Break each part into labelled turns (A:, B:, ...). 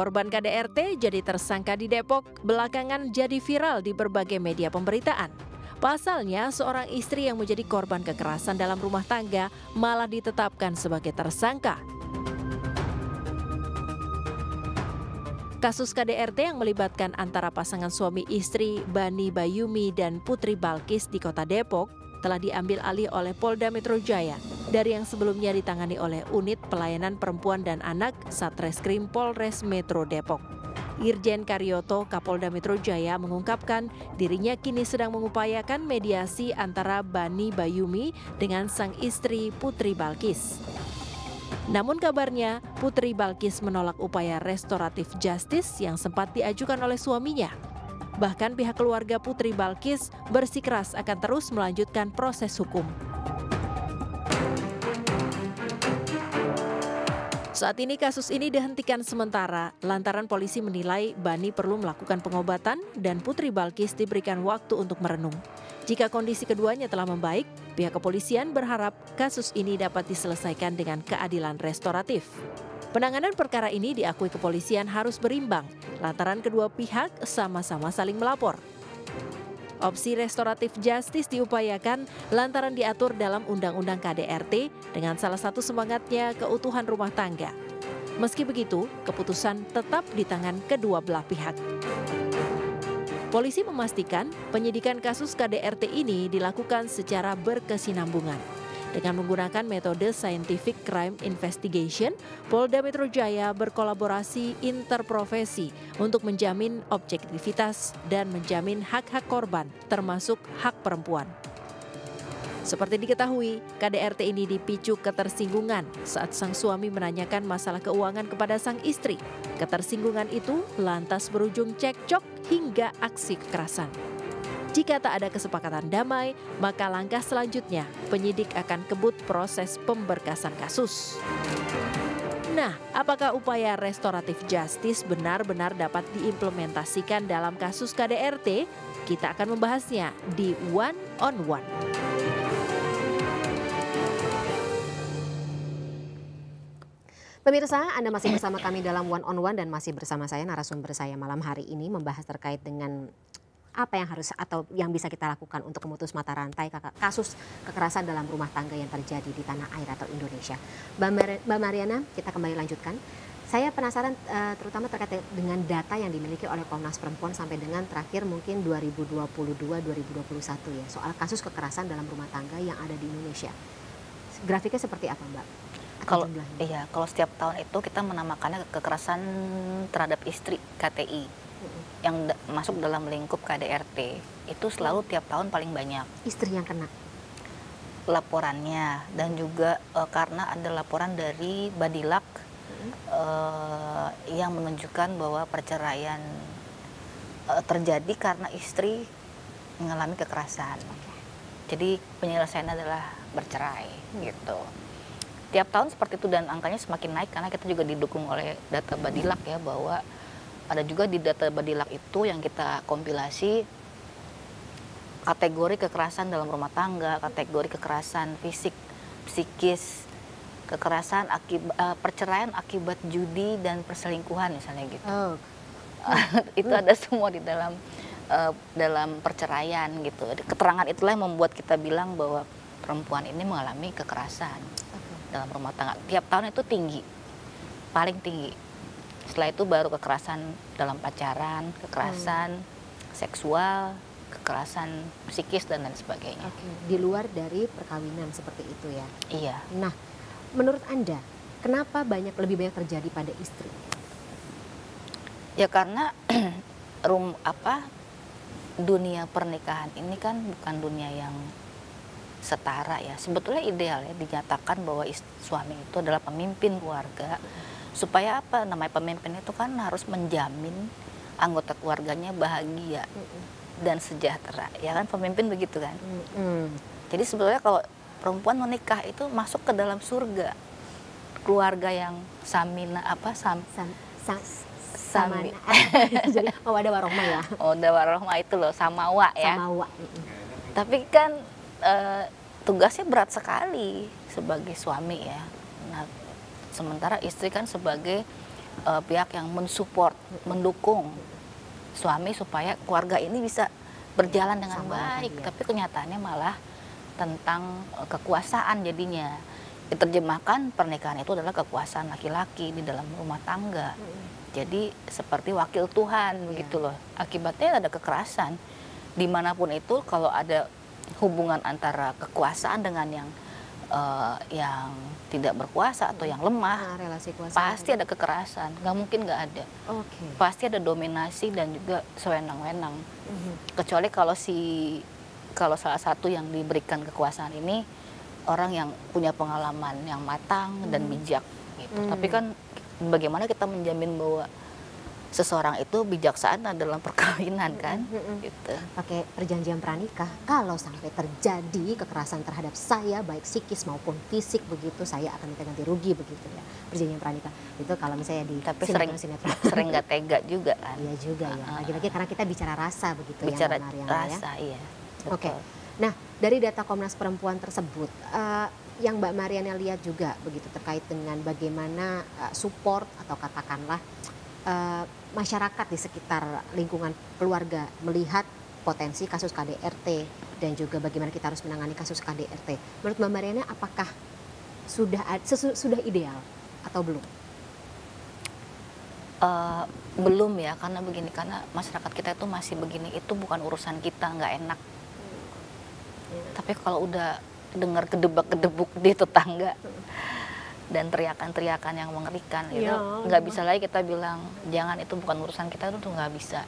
A: Korban KDRT jadi tersangka di Depok, belakangan jadi viral di berbagai media pemberitaan. Pasalnya, seorang istri yang menjadi korban kekerasan dalam rumah tangga malah ditetapkan sebagai tersangka. Kasus KDRT yang melibatkan antara pasangan suami istri Bani Bayumi dan Putri Balkis di Kota Depok telah diambil alih oleh Polda Metro Jaya dari yang sebelumnya ditangani oleh Unit Pelayanan Perempuan dan Anak Satreskrim Polres Metro Depok. Irjen Karyoto Kapolda Metro Jaya mengungkapkan dirinya kini sedang mengupayakan mediasi antara Bani Bayumi dengan sang istri Putri Balkis. Namun kabarnya Putri Balkis menolak upaya restoratif justice yang sempat diajukan oleh suaminya. Bahkan pihak keluarga Putri Balkis bersikeras akan terus melanjutkan proses hukum. Saat ini kasus ini dihentikan sementara lantaran polisi menilai Bani perlu melakukan pengobatan dan Putri Balkis diberikan waktu untuk merenung. Jika kondisi keduanya telah membaik, pihak kepolisian berharap kasus ini dapat diselesaikan dengan keadilan restoratif. Penanganan perkara ini diakui kepolisian harus berimbang, lantaran kedua pihak sama-sama saling melapor. Opsi restoratif justice diupayakan lantaran diatur dalam Undang-Undang KDRT dengan salah satu semangatnya keutuhan rumah tangga. Meski begitu, keputusan tetap di tangan kedua belah pihak. Polisi memastikan penyidikan kasus KDRT ini dilakukan secara berkesinambungan. Dengan menggunakan metode Scientific Crime Investigation, Polda Metro Jaya berkolaborasi interprofesi untuk menjamin objektivitas dan menjamin hak-hak korban, termasuk hak perempuan. Seperti diketahui, KDRT ini dipicu ketersinggungan saat sang suami menanyakan masalah keuangan kepada sang istri. Ketersinggungan itu lantas berujung cekcok hingga aksi kekerasan. Jika tak ada kesepakatan damai, maka langkah selanjutnya penyidik akan kebut proses pemberkasan kasus. Nah, apakah upaya restoratif justice benar-benar dapat diimplementasikan dalam kasus KDRT? Kita akan membahasnya di One on One.
B: Pemirsa, Anda masih bersama kami dalam One on One dan masih bersama saya, narasumber saya malam hari ini membahas terkait dengan apa yang harus atau yang bisa kita lakukan untuk memutus mata rantai kasus kekerasan dalam rumah tangga yang terjadi di tanah air atau Indonesia. Mbak Mariana, kita kembali lanjutkan. Saya penasaran terutama terkait dengan data yang dimiliki oleh Komnas Perempuan sampai dengan terakhir mungkin 2022-2021 ya, soal kasus kekerasan dalam rumah tangga yang ada di Indonesia. Grafiknya seperti apa, Mbak?
C: Kalau setiap tahun itu kita menamakannya kekerasan terhadap istri KTI. Yang masuk dalam lingkup KDRT itu selalu tiap tahun paling banyak
B: istri yang kena
C: laporannya, dan juga karena ada laporan dari Badilak yang menunjukkan bahwa perceraian terjadi karena istri mengalami kekerasan. Jadi penyelesaiannya adalah bercerai gitu. Tiap tahun seperti itu dan angkanya semakin naik karena kita juga didukung oleh data Badilak ya, bahwa ada juga di data Badilak itu yang kita kompilasi kategori kekerasan dalam rumah tangga, kategori kekerasan fisik, psikis, kekerasan perceraian akibat judi dan perselingkuhan misalnya gitu. Itu ada semua di dalam perceraian gitu. Keterangan itulah yang membuat kita bilang bahwa perempuan ini mengalami kekerasan dalam rumah tangga. Tiap tahun itu tinggi, paling tinggi. Setelah itu baru kekerasan dalam pacaran, kekerasan seksual, kekerasan psikis dan lain sebagainya.
B: Di luar dari perkawinan seperti itu ya?
C: Iya.
B: Nah, menurut Anda, kenapa lebih banyak terjadi pada istri?
C: Ya karena dunia pernikahan ini kan bukan dunia yang setara ya. Sebetulnya ideal ya dinyatakan bahwa suami itu adalah pemimpin keluarga. Supaya apa? Namanya pemimpin itu kan harus menjamin anggota keluarganya bahagia dan sejahtera. Ya kan pemimpin begitu kan? Jadi sebetulnya kalau perempuan menikah itu masuk ke dalam surga. Keluarga yang
B: Jadi mawaddah warohmah ya.
C: Mawaddah warohmah itu loh, samawa ya.
B: Samawa.
C: Tapi kan tugasnya berat sekali sebagai suami ya. Nah, sementara istri kan sebagai pihak yang mensupport, mendukung suami supaya keluarga ini bisa berjalan dengan baik. Tapi kenyataannya malah tentang kekuasaan jadinya. Diterjemahkan pernikahan itu adalah kekuasaan laki-laki di dalam rumah tangga. Jadi seperti wakil Tuhan begitu loh. Akibatnya ada kekerasan. Dimanapun itu kalau ada hubungan antara kekuasaan dengan yang tidak berkuasa atau yang lemah,
B: relasi kuasa
C: pasti ada kekerasan. Nggak mungkin nggak ada. Pasti ada dominasi dan juga sewenang-wenang. Kecuali kalau salah satu yang diberikan kekuasaan ini orang yang punya pengalaman yang matang dan bijak gitu. Tapi kan bagaimana kita menjamin bahwa seseorang itu bijaksana dalam perkawinan kan gitu.
B: Pakai perjanjian pranikah, kalau sampai terjadi kekerasan terhadap saya baik psikis maupun fisik begitu, saya akan minta ganti rugi begitu ya. Perjanjian pranikah itu kalau misalnya di
C: tapi sinetron sering nggak tega juga kan.
B: Iya juga ya, lagi-lagi karena kita bicara rasa begitu
C: bicara
B: ya Mbak Mariana,
C: rasa
B: ya.
C: iya.
B: Oke. Nah, dari data Komnas Perempuan tersebut, yang Mbak Mariana lihat juga begitu terkait dengan bagaimana support atau katakanlah masyarakat di sekitar lingkungan keluarga melihat potensi kasus KDRT dan juga bagaimana kita harus menangani kasus KDRT. Menurut Mbak Mariana, apakah sudah ideal atau belum?
C: Belum ya, karena begini, karena masyarakat kita itu masih begini, itu bukan urusan kita, nggak enak. Tapi kalau udah dengar gedebak-gedebuk di tetangga dan teriakan-teriakan yang mengerikan, itu nggak bisa lagi kita bilang jangan, itu bukan urusan kita, itu nggak bisa.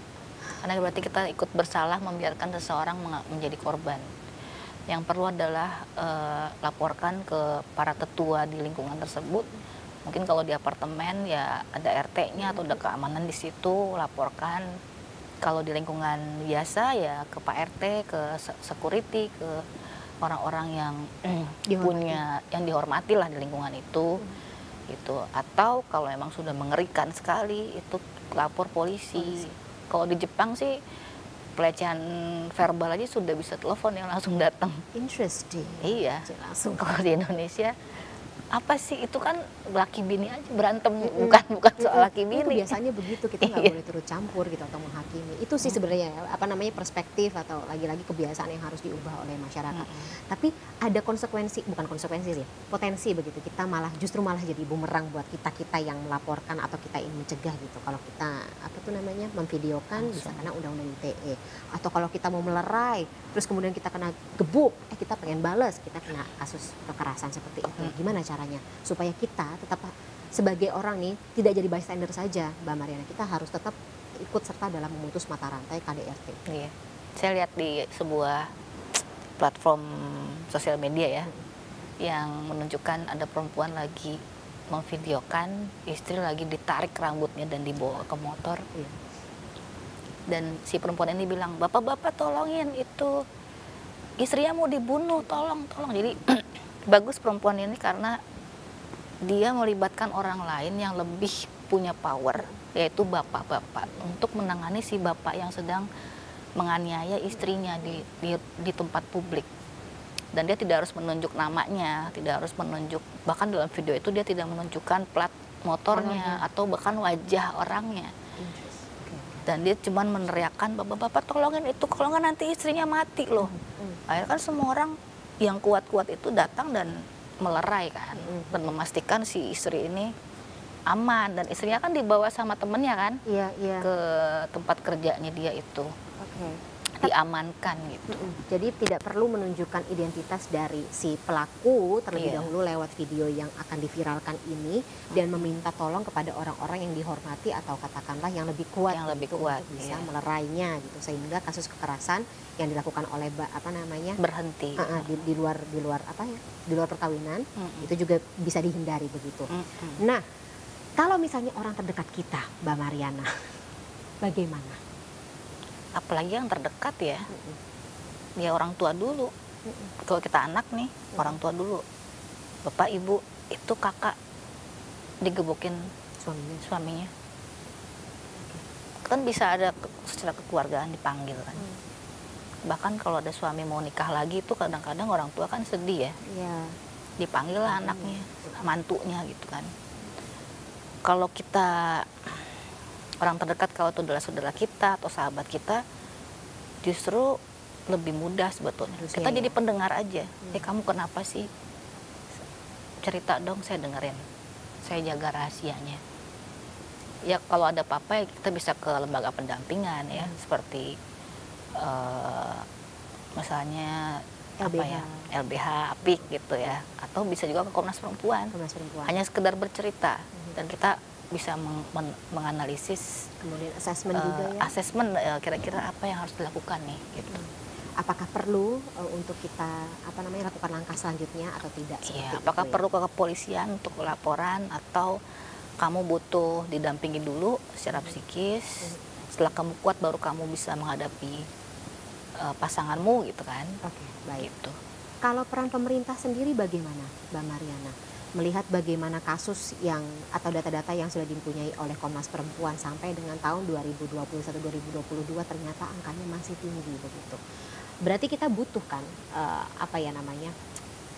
C: Karena berarti kita ikut bersalah membiarkan seseorang menjadi korban. Yang perlu adalah laporkan ke para tetua di lingkungan tersebut. Mungkin kalau di apartemen ya ada RT-nya atau ada keamanan di situ, laporkan. Kalau di lingkungan biasa ya ke Pak RT, ke security, ke orang-orang yang yang dihormati lah di lingkungan itu, gitu. Atau kalau memang sudah mengerikan sekali itu lapor polisi. Kalau di Jepang sih pelecehan verbal aja sudah bisa telepon yang langsung datang.
B: Interesting.
C: Iya.
B: Langsung.
C: Kalau di Indonesia apa sih, itu kan laki bini aja berantem, bukan soal laki bini.
B: Itu biasanya begitu, kita nggak boleh turut campur gitu atau menghakimi. Itu sih sebenarnya apa namanya perspektif atau lagi-lagi kebiasaan yang harus diubah oleh masyarakat. Tapi ada konsekuensi, bukan konsekuensi sih, potensi begitu. Kita justru malah jadi bumerang buat kita yang melaporkan atau kita ingin mencegah gitu. Kalau kita apa tuh namanya memvideokan bisa kena undang-undang ITE. Atau kalau kita mau melerai terus kemudian kita kena gebuk, kita pengen balas, kita kena kasus kekerasan seperti itu. Gimana caranya supaya kita tetap sebagai orang nih tidak jadi bystander saja, Mbak Mariana, kita harus tetap ikut serta dalam memutus mata rantai KDRT.
C: Iya. Saya lihat di sebuah platform sosial media ya, yang menunjukkan ada perempuan lagi memvideokan istri lagi ditarik rambutnya dan dibawa ke motor. Dan si perempuan ini bilang, bapak-bapak tolongin, itu istrinya mau dibunuh, tolong. Jadi bagus perempuan ini karena dia melibatkan orang lain yang lebih punya power, yaitu bapak-bapak, untuk menangani si bapak yang sedang menganiaya istrinya di tempat publik. Dan dia tidak harus menunjuk namanya, tidak harus menunjuk, bahkan dalam video itu dia tidak menunjukkan plat motornya atau bahkan wajah orangnya. Dan dia cuma meneriakkan, bapak-bapak tolongin itu, kalau nggak nanti istrinya mati loh. Akhirnya kan semua orang yang kuat-kuat itu datang dan melerai kan, dan memastikan si istri ini aman. Dan istrinya kan dibawa sama temennya kan, ke tempat kerjanya dia itu. Diamankan gitu.
B: Jadi tidak perlu menunjukkan identitas dari si pelaku terlebih dahulu lewat video yang akan diviralkan ini, dan meminta tolong kepada orang-orang yang dihormati atau katakanlah yang lebih kuat, untuk bisa melerainya gitu, sehingga kasus kekerasan yang dilakukan oleh
C: berhenti
B: di luar perkawinan itu juga bisa dihindari begitu. Nah, kalau misalnya orang terdekat kita, Mbak Mariana, bagaimana?
C: Apalagi yang terdekat ya, ya orang tua dulu. Kalau kita anak nih, orang tua dulu. Bapak, ibu, itu kakak digebukin suaminya. Kan bisa ada secara kekeluargaan dipanggil kan. Bahkan kalau ada suami mau nikah lagi itu kadang-kadang orang tua kan sedih ya. Dipanggil lah anaknya, mantunya gitu kan. kalau kita orang terdekat, kalau itu adalah saudara kita atau sahabat kita, justru lebih mudah sebetulnya. Kita jadi pendengar aja. Kamu kenapa sih? Cerita dong, saya dengerin. Saya jaga rahasianya. Ya kalau ada apa-apa ya kita bisa ke lembaga pendampingan ya, seperti misalnya LBH, APIK gitu ya, atau bisa juga ke Komnas Perempuan. Hanya sekedar bercerita dan kita bisa menganalisis,
B: kemudian asesmen juga ya.
C: Asesmen kira-kira apa yang harus dilakukan nih gitu.
B: Apakah perlu untuk kita lakukan langkah selanjutnya atau tidak?
C: Iya, apakah perlu ke kepolisian untuk laporan atau kamu butuh didampingi dulu secara psikis, setelah kamu kuat baru kamu bisa menghadapi pasanganmu gitu kan.
B: Oke, baik.
C: Gitu.
B: Kalau peran pemerintah sendiri bagaimana, Mbak Mariana? Melihat bagaimana kasus yang atau data-data yang sudah dipunyai oleh Komnas Perempuan sampai dengan tahun 2021-2022 ternyata angkanya masih tinggi begitu. Berarti kita butuhkan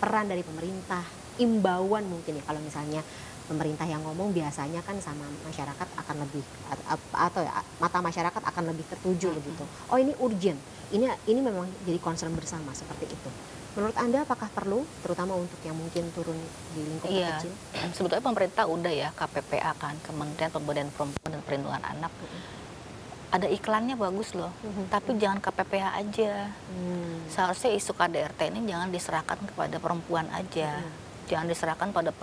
B: peran dari pemerintah, imbauan mungkin ya, kalau misalnya pemerintah yang ngomong biasanya kan sama masyarakat akan lebih mata masyarakat akan lebih tertuju begitu. Oh ini urgent, ini memang jadi concern bersama seperti itu. Menurut Anda apakah perlu, terutama untuk yang mungkin turun di lingkup kecil?
C: Sebetulnya pemerintah udah ya, KPPA kan, Kementerian Pemberdayaan Perempuan dan Perlindungan Anak. Ada iklannya bagus loh, tapi jangan KPPA aja. Seharusnya isu KDRT ini jangan diserahkan kepada perempuan aja. Jangan diserahkan pada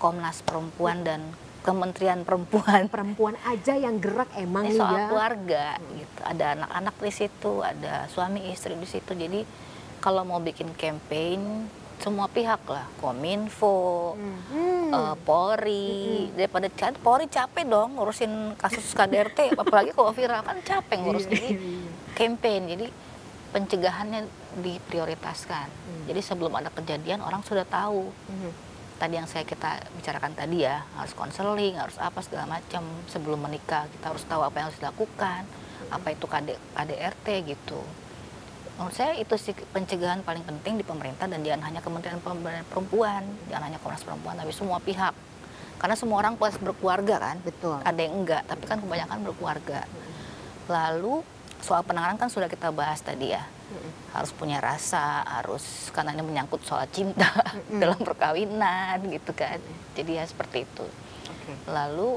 C: Komnas Perempuan dan Kementerian Perempuan.
B: Perempuan aja yang gerak emang
C: ini soal
B: ya.
C: Keluarga gitu. Ada anak-anak di situ, ada suami istri di situ. Jadi kalau mau bikin campaign, semua pihak lah, Kominfo, Polri, daripada Polri capek dong ngurusin kasus KDRT, apalagi kalau viral kan capek ngurus. Jadi campaign, jadi pencegahannya diprioritaskan. Jadi sebelum ada kejadian orang sudah tahu. Tadi yang kita bicarakan tadi ya, harus konseling, harus apa segala macam. Sebelum menikah kita harus tahu apa yang harus dilakukan, apa itu KDRT gitu. Menurut saya itu sih pencegahan paling penting di pemerintah, dan jangan hanya Kementerian Pemberdayaan Perempuan, jangan hanya Komnas Perempuan, tapi semua pihak. Karena semua orang pasti berkeluarga kan,
B: betul.
C: Ada yang enggak, tapi kan kebanyakan berkeluarga. Lalu soal penanganan kan sudah kita bahas tadi ya, harus punya rasa, harus, karena ini menyangkut soal cinta dalam perkawinan gitu kan, jadi ya seperti itu. Lalu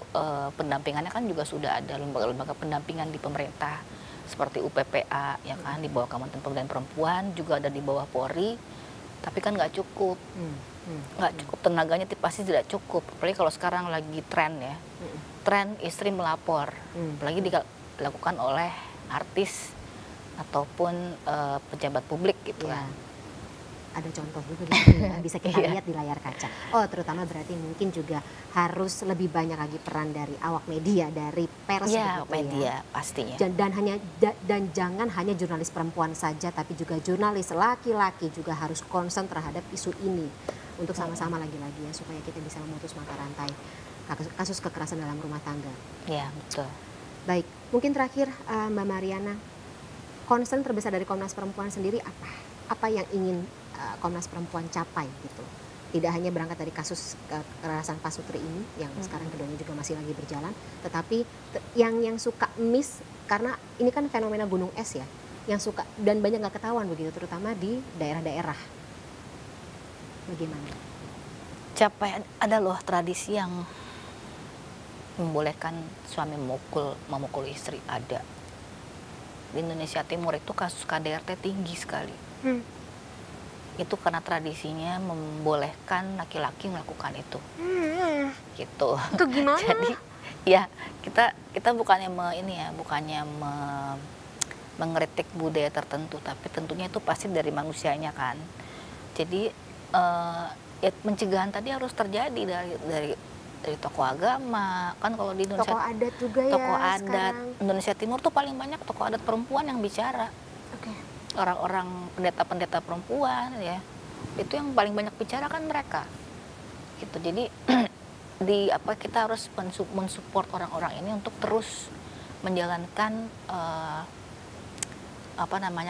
C: pendampingannya kan juga sudah ada lembaga-lembaga pendampingan di pemerintah, seperti UPPA ya kan, di bawah Kementerian Pemberdayaan Perempuan, juga ada di bawah Polri, tapi kan nggak cukup, nggak cukup tenaganya, pasti tidak cukup. Apalagi kalau sekarang lagi tren ya, tren istri melapor, apalagi dilakukan oleh artis ataupun pejabat publik gitu kan.
B: Ada contoh juga di sini yang bisa kita lihat di layar kaca. Oh, terutama berarti mungkin juga harus lebih banyak lagi peran dari awak media, dari pers
C: media pastinya.
B: Dan jangan hanya jurnalis perempuan saja, tapi juga jurnalis laki-laki juga harus concern terhadap isu ini untuk sama-sama lagi-lagi ya, supaya kita bisa memutus mata rantai kasus kekerasan dalam rumah tangga.
C: Iya, betul.
B: Baik, mungkin terakhir Mbak Mariana, concern terbesar dari Komnas Perempuan sendiri apa? Apa yang ingin Komnas Perempuan capai gitu? Tidak hanya berangkat dari kasus kekerasan Pak Sutri ini yang sekarang keduanya juga masih lagi berjalan, tetapi yang suka miss, karena ini kan fenomena gunung es ya, yang suka dan banyak nggak ketahuan begitu, terutama di daerah-daerah. Bagaimana?
C: Capai, ada loh tradisi yang membolehkan suami memukul istri, ada. Di Indonesia Timur itu kasus KDRT tinggi sekali. Itu karena tradisinya membolehkan laki-laki melakukan itu. Gitu.
B: Itu gimana?
C: Jadi ya kita bukannya mengkritik budaya tertentu, tapi tentunya itu pasti dari manusianya kan. Jadi ya pencegahan tadi harus terjadi dari tokoh agama kan. Kalau di Indonesia
B: tokoh adat juga ya,
C: tokoh adat
B: sekarang.
C: Indonesia Timur tuh paling banyak tokoh adat perempuan yang bicara. Orang-orang pendeta-pendeta perempuan ya, itu yang paling banyak bicara kan mereka gitu. Jadi kita harus mensupport orang-orang ini untuk terus menjalankan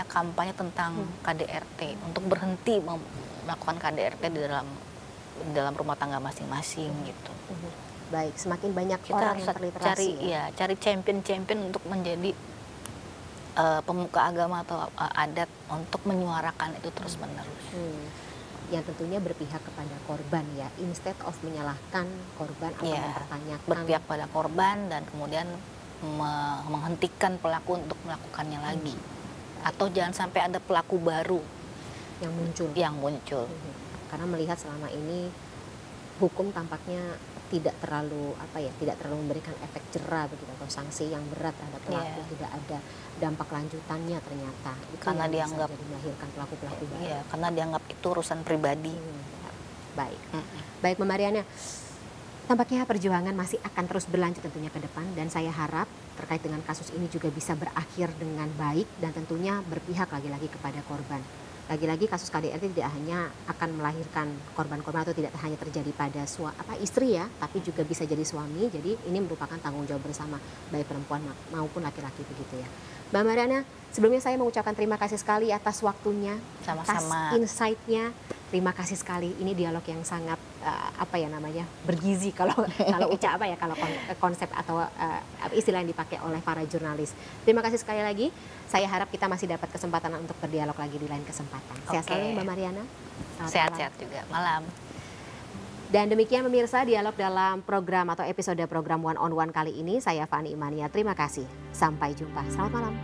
C: kampanye tentang KDRT, untuk berhenti melakukan KDRT di dalam rumah tangga masing-masing gitu.
B: Baik, semakin banyak
C: Kita
B: orang
C: harus
B: yang terliterasi
C: cari champion-champion untuk menjadi pemuka agama atau adat untuk menyuarakan itu terus-menerus.
B: Yang tentunya berpihak kepada korban ya, instead of menyalahkan korban atau mempertanyakan.
C: Berpihak pada korban dan kemudian menghentikan pelaku untuk melakukannya lagi. Atau jangan sampai ada pelaku baru yang muncul.
B: Karena melihat selama ini hukum tampaknya tidak terlalu memberikan efek jera begitu atau sanksi yang berat terhadap pelaku, tidak ada dampak lanjutannya ternyata. Itu
C: karena
B: yang
C: dianggap
B: bisa jadi melahirkan pelaku-pelaku baru.
C: Iya, karena dianggap itu urusan pribadi.
B: Baik. Baik, Mbak Mariana. Tampaknya perjuangan masih akan terus berlanjut tentunya ke depan, dan saya harap terkait dengan kasus ini juga bisa berakhir dengan baik dan tentunya berpihak lagi-lagi kepada korban. Lagi-lagi kasus KDRT tidak hanya akan melahirkan korban-korban atau tidak hanya terjadi pada istri ya, tapi juga bisa jadi suami. Jadi ini merupakan tanggung jawab bersama baik perempuan maupun laki-laki begitu ya. Mbak Mariana, sebelumnya saya mengucapkan terima kasih sekali atas waktunya, atas insight-nya. Terima kasih sekali. Ini dialog yang sangat bergizi kalau konsep atau istilah yang dipakai oleh para jurnalis. Terima kasih sekali lagi. Saya harap kita masih dapat kesempatan untuk berdialog lagi di lain kesempatan. Sehat selalu Mbak Mariana.
C: Sehat-sehat juga. Malam.
B: Dan demikian pemirsa dialog dalam program atau episode program One on One kali ini. Saya Fani Imania. Terima kasih. Sampai jumpa. Selamat malam.